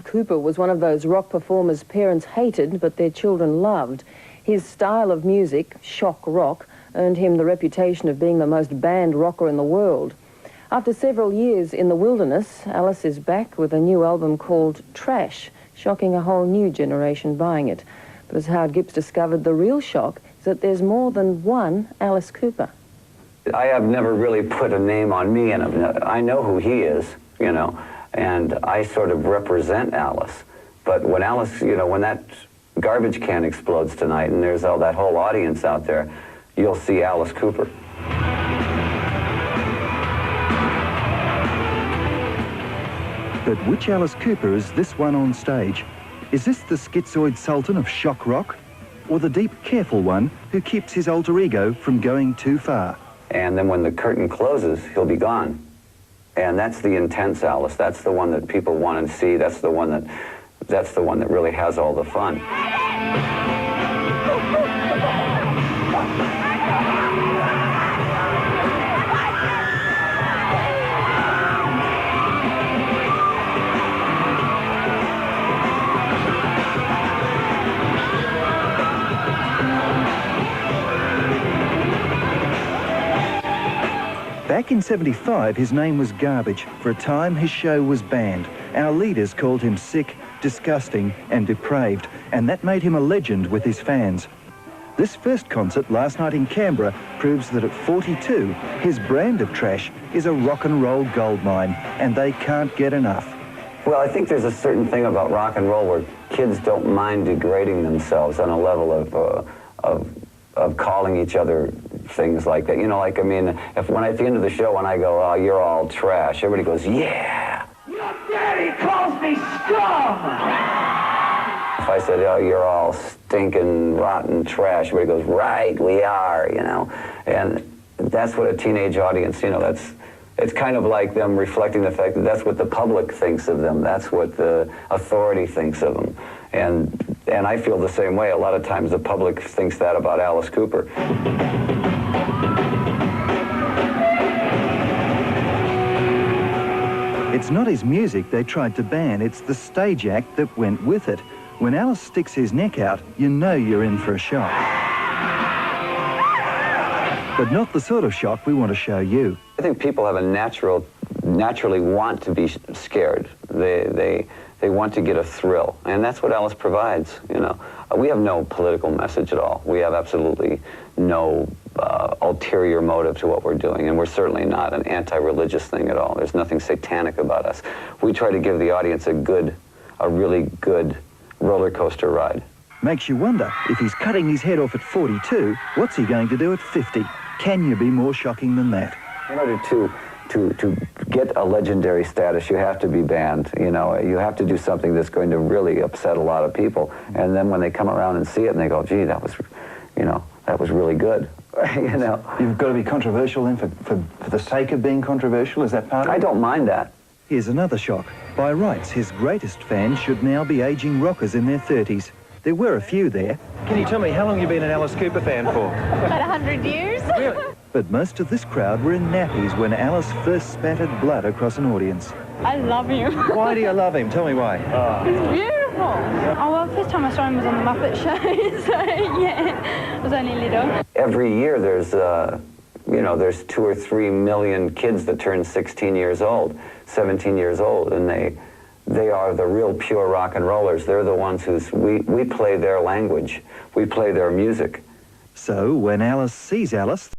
Cooper was one of those rock performers parents hated but their children loved. His style of music, shock rock, earned him the reputation of being the most banned rocker in the world. After several years in the wilderness, Alice is back with a new album called Trash, shocking a whole new generation buying it. But as Howard Gibbs discovered, the real shock is that there's more than one Alice Cooper. I have never really put a name on me, and I know who he is, you know, and I sort of represent Alice. But when Alice, you know, when that garbage can explodes tonight and there's all that whole audience out there, you'll see Alice Cooper. But which Alice Cooper is this one on stage? Is this the schizoid sultan of shock rock? Or the deep, careful one who keeps his alter ego from going too far? And then when the curtain closes, he'll be gone. And that's the intense Alice. That's the one that people want to see. That's the one that really has all the fun. Back in '75, his name was Garbage. For a time, his show was banned. Our leaders called him sick, disgusting and depraved, and that made him a legend with his fans. This first concert last night in Canberra proves that at 42, his brand of trash is a rock and roll goldmine, and they can't get enough. Well, I think there's a certain thing about rock and roll where kids don't mind degrading themselves on a level of calling each other things like that. You know, like, I mean, when at the end of the show, when I go, oh, you're all trash, everybody goes, yeah. Your daddy calls me scum! If I said, oh, you're all stinking, rotten trash, everybody goes, right, we are, you know. And that's what a teenage audience, you know, it's kind of like them reflecting the fact that that's what the public thinks of them. That's what the authority thinks of them. And I feel the same way. A lot of times the public thinks that about Alice Cooper. It's not his music they tried to ban, it's the stage act that went with it. When Alice sticks his neck out, you know you're in for a shock. But not the sort of shock we want to show you. I think people have a naturally want to be scared. They want to get a thrill, and that's what Alice provides, you know. We have no political message at all. We have absolutely no ulterior motive to what we're doing, and we're certainly not an anti-religious thing at all. There's nothing satanic about us. We try to give the audience a really good roller coaster ride. Makes you wonder, if he's cutting his head off at 42, what's he going to do at 50? Can you be more shocking than that? In order to get a legendary status, you have to be banned. You know, you have to do something that's going to really upset a lot of people. And then when they come around and see it and they go, gee, that was, you know, that was really good. You know. You've got to be controversial then for the sake of being controversial? Is that part of it? I don't mind that. Here's another shock. By rights, his greatest fans should now be aging rockers in their 30s. There were a few there. Can you tell me how long you've been an Alice Cooper fan for? About 100 years. Really? But most of this crowd were in nappies when Alice first spattered blood across an audience. I love him. Why do you love him? Tell me why. He's beautiful. Oh, well, first time I saw him was on the Muppet Show, so yeah, I was only little. Every year there's, you know, there's 2 or 3 million kids that turn 16 years old, 17 years old, and they are the real pure rock and rollers. They're the ones we play their language. We play their music. So when Alice sees Alice,